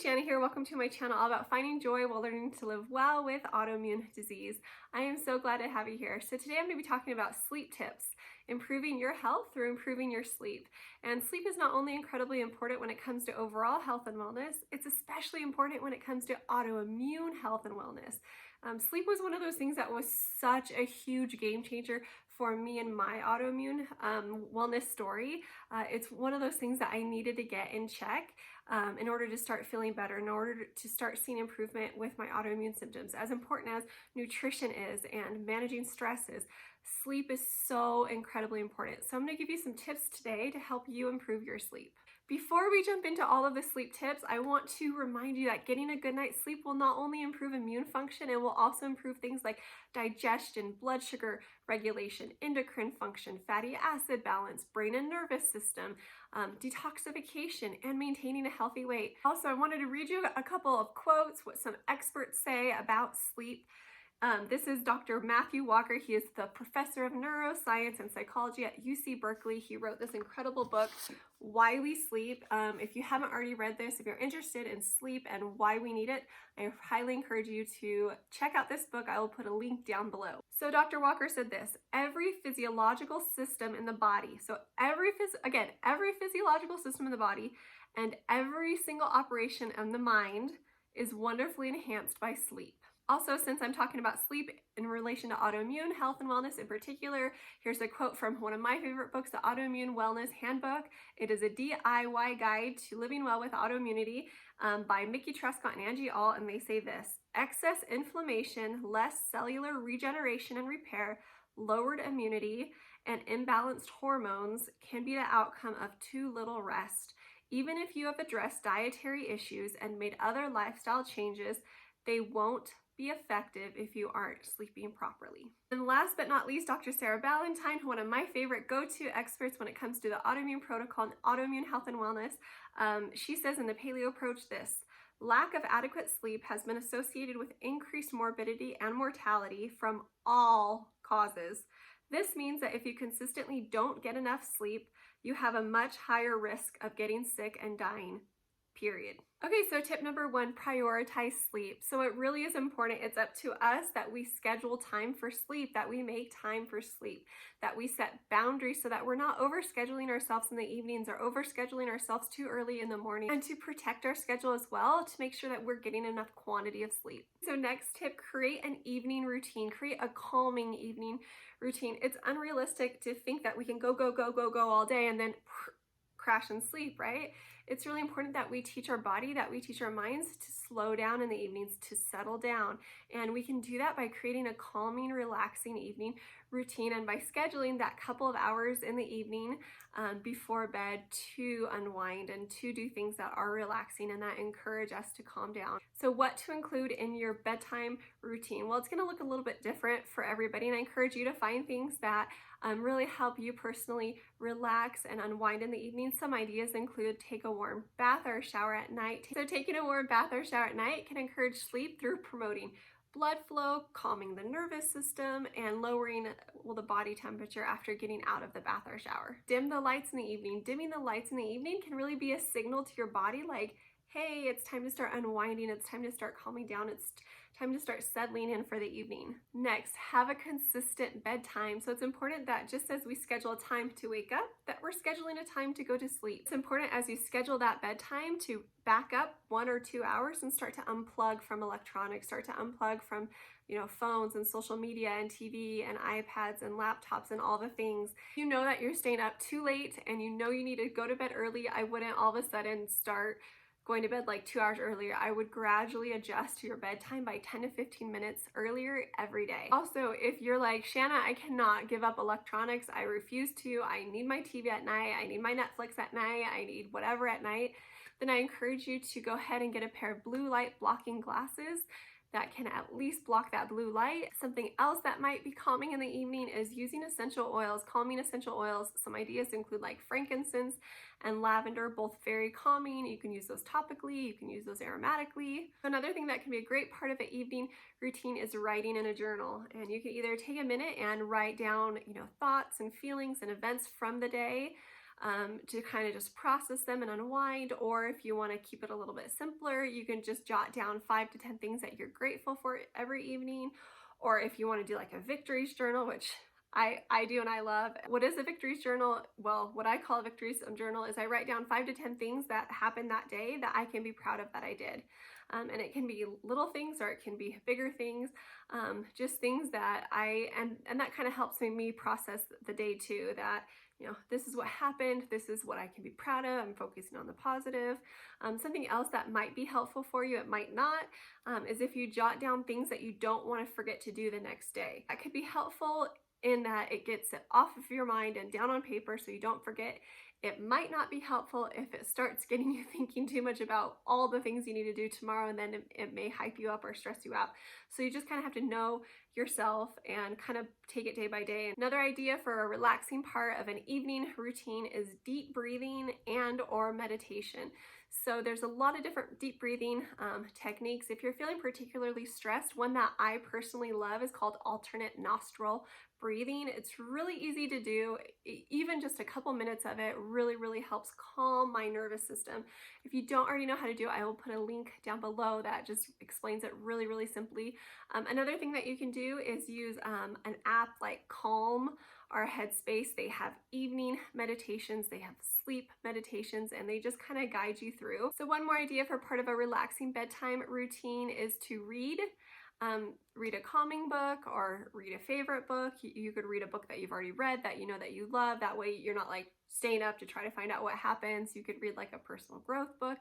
Shanna here. Welcome to my channel all about finding joy while learning to live well with autoimmune disease. I am so glad to have you here. So today I'm going to be talking about sleep tips, improving your health through improving your sleep. And sleep is not only incredibly important when it comes to overall health and wellness, it's especially important when it comes to autoimmune health and wellness. Sleep was one of those things that was such a huge game changer for me and my autoimmune wellness story. It's one of those things that I needed to get in check in order to start feeling better, in order to start seeing improvement with my autoimmune symptoms. As important as nutrition is and managing stress is, sleep is so incredibly important. So I'm going to give you some tips today to help you improve your sleep. Before we jump into all of the sleep tips, I want to remind you that getting a good night's sleep will not only improve immune function, it will also improve things like digestion, blood sugar regulation, endocrine function, fatty acid balance, brain and nervous system, detoxification, and maintaining a healthy weight. Also, I wanted to read you a couple of quotes, what some experts say about sleep. This is Dr. Matthew Walker. He is the professor of neuroscience and psychology at UC Berkeley. He wrote this incredible book, Why We Sleep. If you haven't already read this, if you're interested in sleep and why we need it, I highly encourage you to check out this book. I will put a link down below. So Dr. Walker said this: every physiological system in the body, so every physiological system in the body and every single operation of the mind is wonderfully enhanced by sleep. Also, since I'm talking about sleep in relation to autoimmune health and wellness in particular, here's a quote from one of my favorite books, The Autoimmune Wellness Handbook. It is a DIY guide to living well with autoimmunity by Mickey Truscott and Angie Alt, and they say this: excess inflammation, less cellular regeneration and repair, lowered immunity, and imbalanced hormones can be the outcome of too little rest. Even if you have addressed dietary issues and made other lifestyle changes, they won't be effective if you aren't sleeping properly. And last but not least, Dr. Sarah Ballantyne, one of my favorite go-to experts when it comes to the autoimmune protocol and autoimmune health and wellness, she says in the Paleo Approach this: lack of adequate sleep has been associated with increased morbidity and mortality from all causes. This means that if you consistently don't get enough sleep, you have a much higher risk of getting sick and dying. Period. Okay, so tip number one, prioritize sleep. So it really is important. It's up to us that we schedule time for sleep, that we make time for sleep, that we set boundaries so that we're not overscheduling ourselves in the evenings or overscheduling ourselves too early in the morning, and to protect our schedule as well to make sure that we're getting enough quantity of sleep. So next tip, create an evening routine. Create a calming evening routine. It's unrealistic to think that we can go all day and then crash and sleep, right? It's really important that we teach our body, that we teach our minds to slow down in the evenings, to settle down. And we can do that by creating a calming, relaxing evening routine and by scheduling that couple of hours in the evening before bed to unwind and to do things that are relaxing and that encourage us to calm down. So what to include in your bedtime routine? Well, it's going to look a little bit different for everybody, and I encourage you to find things that really help you personally relax and unwind in the evening. Some ideas include take a warm bath or a shower at night. So taking a warm bath or shower at night can encourage sleep through promoting blood flow, calming the nervous system, and lowering the body temperature after getting out of the bath or shower. Dim the lights in the evening. Dimming the lights in the evening can really be a signal to your body like, hey, it's time to start unwinding, it's time to start calming down, it's time to start settling in for the evening. Next, have a consistent bedtime. So it's important that just as we schedule a time to wake up, that we're scheduling a time to go to sleep. It's important as you schedule that bedtime to back up 1 or 2 hours and start to unplug from electronics, start to unplug from phones and social media and TV and iPads and laptops and all the things. You know that you're staying up too late and you know you need to go to bed early. I wouldn't all of a sudden start going to bed like 2 hours earlier. I would gradually adjust to your bedtime by 10 to 15 minutes earlier every day. Also, if you're like, Shanna, I cannot give up electronics, I refuse to, I need my TV at night, I need my Netflix at night, I need whatever at night, then I encourage you to go ahead and get a pair of blue light blocking glasses that can at least block that blue light. Something else that might be calming in the evening is using essential oils, calming essential oils. Some ideas include like frankincense and lavender, both very calming. You can use those topically, you can use those aromatically. Another thing that can be a great part of an evening routine is writing in a journal. And you can either take a minute and write down, thoughts and feelings and events from the day. to kind of just process them and unwind. Or if you want to keep it a little bit simpler, you can just jot down 5 to 10 things that you're grateful for every evening. Or if you want to do like a victories journal, which I do and I love. What is a victories journal? Well, what I call a victories journal is I write down 5 to 10 things that happened that day that I can be proud of that I did. And it can be little things or it can be bigger things, just things that and that kind of helps me process the day too, that, you know, this is what happened, this is what I can be proud of, I'm focusing on the positive. Something else that might be helpful for you, it might not, is if you jot down things that you don't want to forget to do the next day. That could be helpful in that it gets it off of your mind and down on paper so you don't forget. It might not be helpful if it starts getting you thinking too much about all the things you need to do tomorrow, and then it may hype you up or stress you out. So you just kind of have to know yourself and kind of take it day by day. Another idea for a relaxing part of an evening routine is deep breathing and or meditation. So there's a lot of different deep breathing techniques. If you're feeling particularly stressed, one that I personally love is called alternate nostril breathing. It's really easy to do. Even just a couple minutes of it really helps calm my nervous system. If you don't already know how to do it, I will put a link down below that just explains it really simply. Another thing that you can do is use an app like Calm or Headspace. They have evening meditations, they have sleep meditations, and they just kind of guide you through. So one more idea for part of a relaxing bedtime routine is to read. Read a calming book or read a favorite book. You could read a book that you've already read that you know that you love. That way you're not like staying up to try to find out what happens. You could read like a personal growth book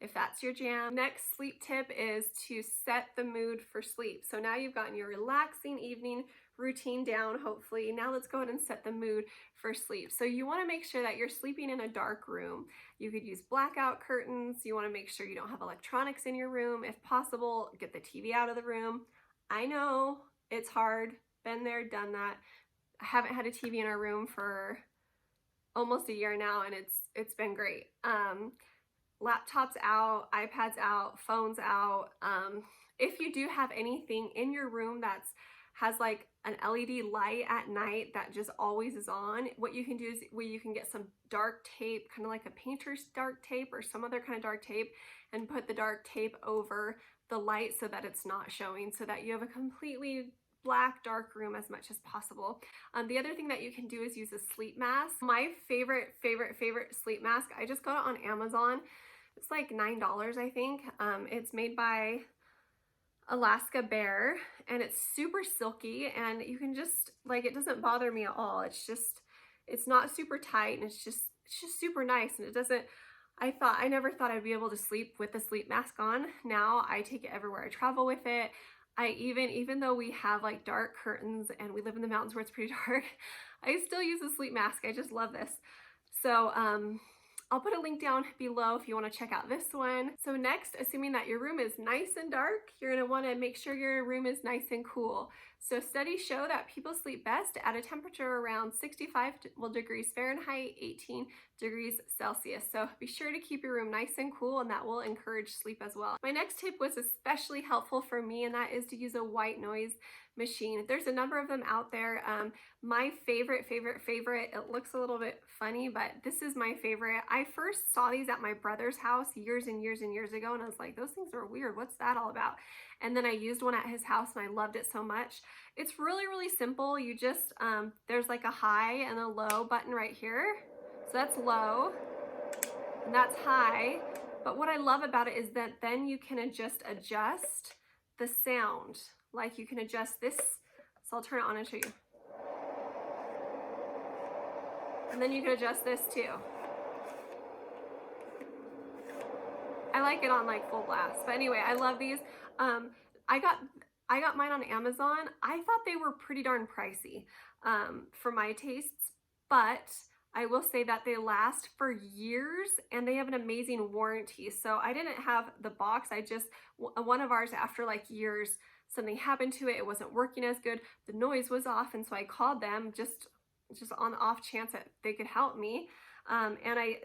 if that's your jam. Next sleep tip is to set the mood for sleep. So now you've gotten your relaxing evening routine down, hopefully. Now let's go ahead and set the mood for sleep. So you want to make sure that you're sleeping in a dark room. You could use blackout curtains. You want to make sure you don't have electronics in your room. If possible, get the TV out of the room. I know it's hard. Been there, done that. I haven't had a TV in our room for almost a year now, and it's been great. Laptops out, iPads out, phones out. If you do have anything in your room that's has like an LED light at night that just always is on, what you can do is you can get some dark tape, kind of like a painter's dark tape or some other kind of dark tape, and put the dark tape over the light so that it's not showing, so that you have a completely black dark room as much as possible. The other thing that you can do is use a sleep mask. My favorite sleep mask, I just got it on Amazon. It's like $9, I think. It's made by Alaska Bear, and it's super silky, and you can just like, it doesn't bother me at all. It's not super tight, and it's just super nice, and it doesn't, I never thought I'd be able to sleep with the sleep mask on. Now I take it everywhere I travel with it. I even though we have like dark curtains and we live in the mountains where it's pretty dark, I still use a sleep mask. I just love this. So I'll put a link down below if you want to check out this one. So next, assuming that your room is nice and dark, you're going to want to make sure your room is nice and cool. So studies show that people sleep best at a temperature around 65 degrees Fahrenheit, 18 degrees Celsius. So be sure to keep your room nice and cool, and that will encourage sleep as well. My next tip was especially helpful for me, and that is to use a white noise machine. There's a number of them out there. My favorite, it looks a little bit funny, but this is my favorite. I first saw these at my brother's house years and years ago, and I was like, those things are weird. What's that all about? And then I used one at his house, and I loved it so much. It's really simple. You just, there's like a high and a low button right here. So that's low, and that's high. But what I love about it is that then you can adjust the sound. Like you can adjust this, so I'll turn it on and show you. And then you can adjust this too. I like it on like full blast. But anyway, I love these. I got mine on Amazon. I thought they were pretty darn pricey for my tastes, but I will say that they last for years and they have an amazing warranty. So I didn't have the box. One of ours, after like years, something happened to it. It wasn't working as good. The noise was off. And so I called them just on the off chance that they could help me.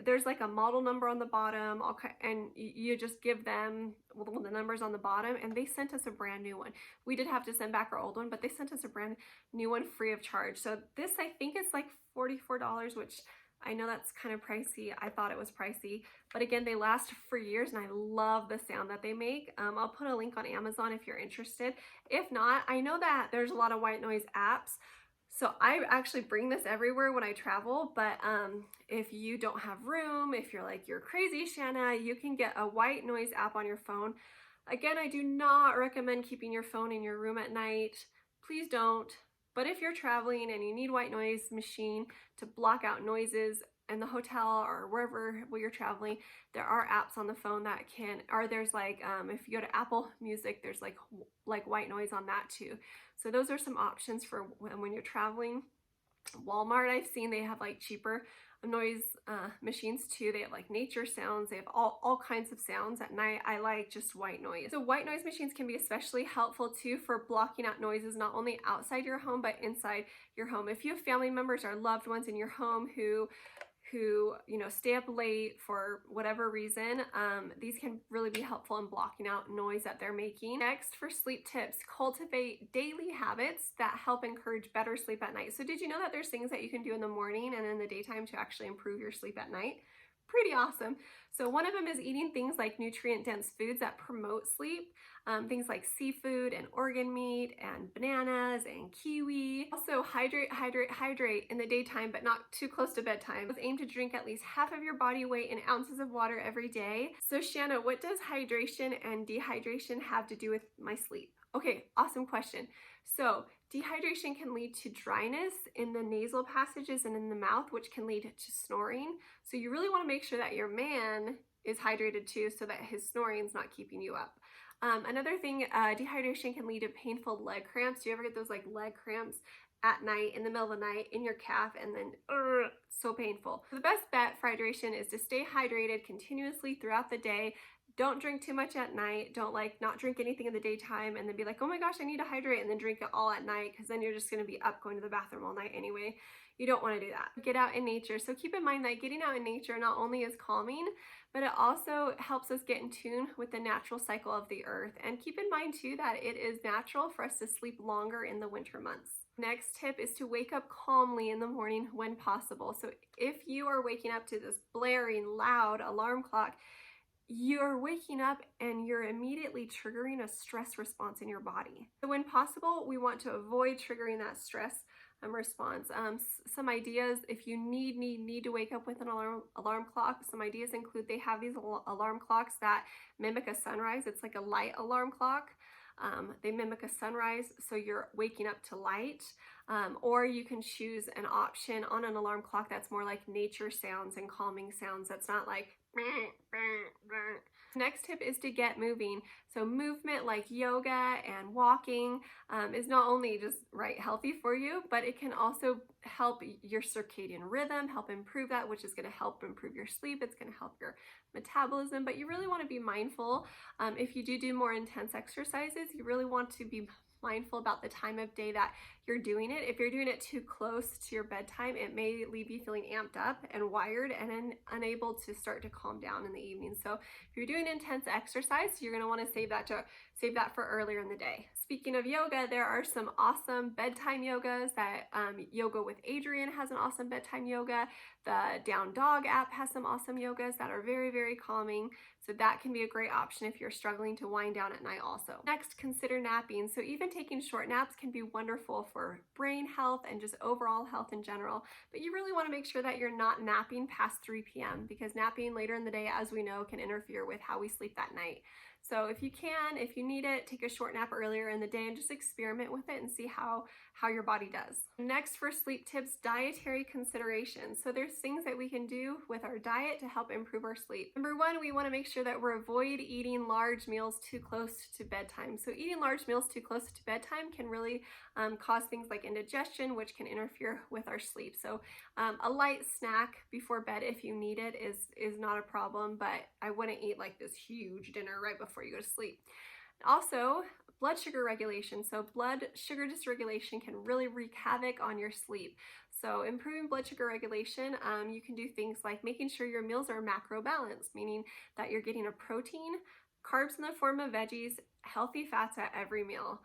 There's like a model number on the bottom, and you just give them the numbers on the bottom, and they sent us a brand new one. We did have to send back our old one, but they sent us a brand new one free of charge. So this, I think it's like $44, which I know that's kind of pricey. I thought it was pricey, but again, they last for years and I love the sound that they make. I'll put a link on Amazon if you're interested. If not, I know that there's a lot of white noise apps. So I actually bring this everywhere when I travel, but if you don't have room, if you're like, you're crazy, Shanna, you can get a white noise app on your phone. Again, I do not recommend keeping your phone in your room at night. Please don't. But if you're traveling and you need white noise machine to block out noises in the hotel or wherever where you're traveling, there are apps on the phone that can, or there's like, if you go to Apple Music, there's like white noise on that too. So those are some options for when you're traveling. Walmart, I've seen they have like cheaper noise machines too. They have like nature sounds. They have all kinds of sounds. At night, I like just white noise. So white noise machines can be especially helpful too for blocking out noises, not only outside your home, but inside your home. If you have family members or loved ones in your home who stay up late for whatever reason, these can really be helpful in blocking out noise that they're making. Next, for sleep tips, cultivate daily habits that help encourage better sleep at night. So did you know that there's things that you can do in the morning and in the daytime to actually improve your sleep at night? Pretty awesome. So one of them is eating things like nutrient-dense foods that promote sleep, things like seafood and organ meat and bananas and kiwi. Also hydrate in the daytime, but not too close to bedtime. Aim to drink at least half of your body weight in ounces of water every day. So Shanna, what does hydration and dehydration have to do with my sleep? Okay, awesome question. So dehydration can lead to dryness in the nasal passages and in the mouth, which can lead to snoring. So you really want to make sure that your man is hydrated too, so that his snoring is not keeping you up. Another thing, dehydration can lead to painful leg cramps. Do you ever get those like leg cramps at night, in the middle of the night, in your calf, and then so painful? The best bet for hydration is to stay hydrated continuously throughout the day. Don't drink too much at night. Don't not drink anything in the daytime and then be like, oh my gosh, I need to hydrate, and then drink it all at night, because then you're just going to be up going to the bathroom all night anyway. You don't want to do that. Get out in nature. So keep in mind that getting out in nature not only is calming, but it also helps us get in tune with the natural cycle of the earth. And keep in mind too that it is natural for us to sleep longer in the winter months. Next tip is to wake up calmly in the morning when possible. So if you are waking up to this blaring, loud alarm clock, you're waking up and you're immediately triggering a stress response in your body. So when possible, we want to avoid triggering that stress response. Some ideas, if you need to wake up with an alarm clock, some ideas include they have these alarm clocks that mimic a sunrise. It's like a light alarm clock. They mimic a sunrise, so you're waking up to light. Or you can choose an option on an alarm clock that's more like nature sounds and calming sounds. That's not like Next tip is to get moving. So movement like yoga and walking is not only just healthy for you, but it can also help your circadian rhythm, help improve that, which is going to help improve your sleep. It's going to help your metabolism, but you really want to be mindful. If you do more intense exercises, you really want to be mindful about the time of day that you're doing it. If you're doing it too close to your bedtime, it may leave you feeling amped up and wired and unable to start to calm down in the evening. So if you're doing intense exercise, you're going to want to save that for earlier in the day. Speaking of yoga, there are some awesome bedtime yogas. That Yoga with Adriene has an awesome bedtime yoga. The Down Dog app has some awesome yogas that are very, very calming. So that can be a great option if you're struggling to wind down at night also. Next, consider napping. So even taking short naps can be wonderful for brain health and just overall health in general. But you really want to make sure that you're not napping past 3 p.m. because napping later in the day, as we know, can interfere with how we sleep that night. So if you need it, take a short nap earlier in the day and just experiment with it and see how your body does. Next, for sleep tips, dietary considerations. So there's things that we can do with our diet to help improve our sleep. Number one, we want to make sure that we avoid eating large meals too close to bedtime. So eating large meals too close to bedtime can really cause things like indigestion, which can interfere with our sleep. So a light snack before bed, if you need it, is not a problem, but I wouldn't eat like this huge dinner right before you go to sleep. Also, blood sugar regulation. So blood sugar dysregulation can really wreak havoc on your sleep. So improving blood sugar regulation, you can do things like making sure your meals are macro balanced, meaning that you're getting a protein, carbs in the form of veggies, healthy fats at every meal.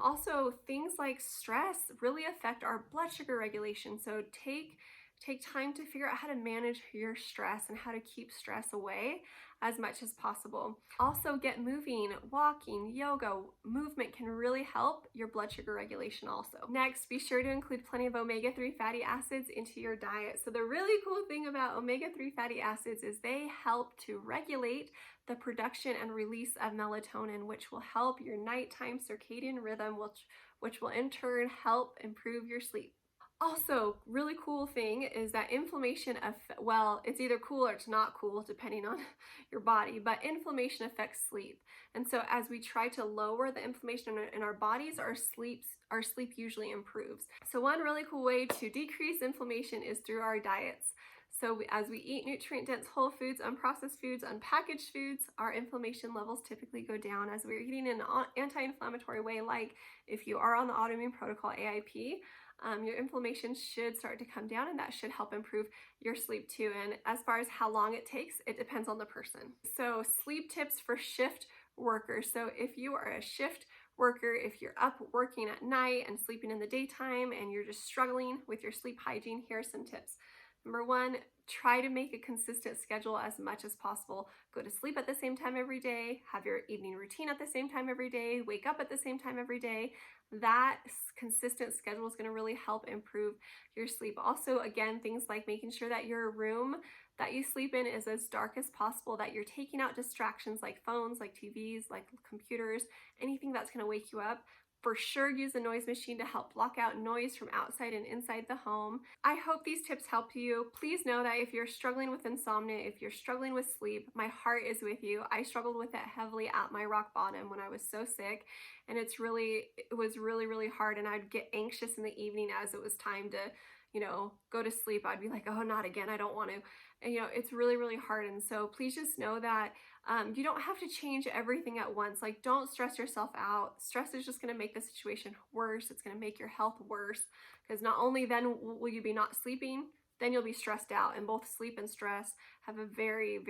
Also, things like stress really affect our blood sugar regulation. So take take time to figure out how to manage your stress and how to keep stress away as much as possible. Also, get moving, walking, yoga, movement can really help your blood sugar regulation also. Next, be sure to include plenty of omega-3 fatty acids into your diet. So the really cool thing about omega-3 fatty acids is they help to regulate the production and release of melatonin, which will help your nighttime circadian rhythm, which will in turn help improve your sleep. Also, really cool thing is that inflammation, well, it's either cool or it's not cool depending on your body, but inflammation affects sleep. And so as we try to lower the inflammation in our bodies, our sleep usually improves. So one really cool way to decrease inflammation is through our diets. So as we eat nutrient-dense whole foods, unprocessed foods, unpackaged foods, our inflammation levels typically go down as we're eating in an anti-inflammatory way, like if you are on the autoimmune protocol AIP, your inflammation should start to come down, and that should help improve your sleep too. And as far as how long it takes, it depends on the person. So sleep tips for shift workers. So if you are a shift worker, if you're up working at night and sleeping in the daytime and you're just struggling with your sleep hygiene, here are some tips. Number one, try to make a consistent schedule as much as possible. Go to sleep at the same time every day, have your evening routine at the same time every day, wake up at the same time every day. That consistent schedule is going to really help improve your sleep. Also, again, things like making sure that your room that you sleep in is as dark as possible, that you're taking out distractions like phones, like TVs, like computers, anything that's going to wake you up. For sure, use a noise machine to help block out noise from outside and inside the home. I hope these tips help you. Please know that if you're struggling with insomnia, if you're struggling with sleep, my heart is with you. I struggled with it heavily at my rock bottom when I was so sick, and it was really hard, and I'd get anxious in the evening as it was time to, go to sleep. I'd be like, oh, not again, I don't want to. And it's really hard. And so please just know that you don't have to change everything at once. Like, don't stress yourself out. Stress is just going to make the situation worse. It's going to make your health worse, because not only then will you be not sleeping, then you'll be stressed out. And both sleep and stress have a very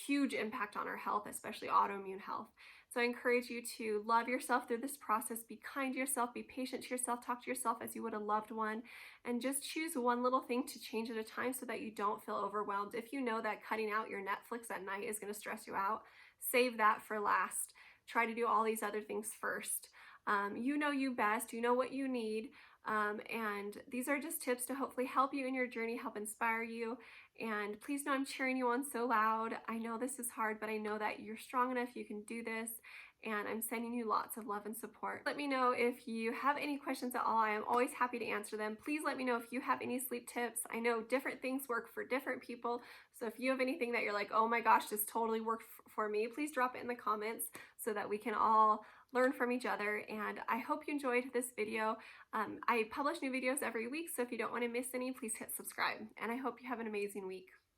huge impact on our health, especially autoimmune health. So I encourage you to love yourself through this process. Be kind to yourself, be patient to yourself, talk to yourself as you would a loved one, and just choose one little thing to change at a time so that you don't feel overwhelmed. If you know that cutting out your Netflix at night is going to stress you out, save that for last. Try to do all these other things first. You know you best, you know what you need. And these are just tips to hopefully help you in your journey, help inspire you. And please know I'm cheering you on so loud. I know this is hard, but I know that you're strong enough, you can do this. And I'm sending you lots of love and support. Let me know if you have any questions at all. I am always happy to answer them. Please let me know if you have any sleep tips. I know different things work for different people. So if you have anything that you're like, oh my gosh, this totally worked for me, please drop it in the comments so that we can all learn from each other. And I hope you enjoyed this video. I publish new videos every week, so if you don't want to miss any, please hit subscribe. And I hope you have an amazing week.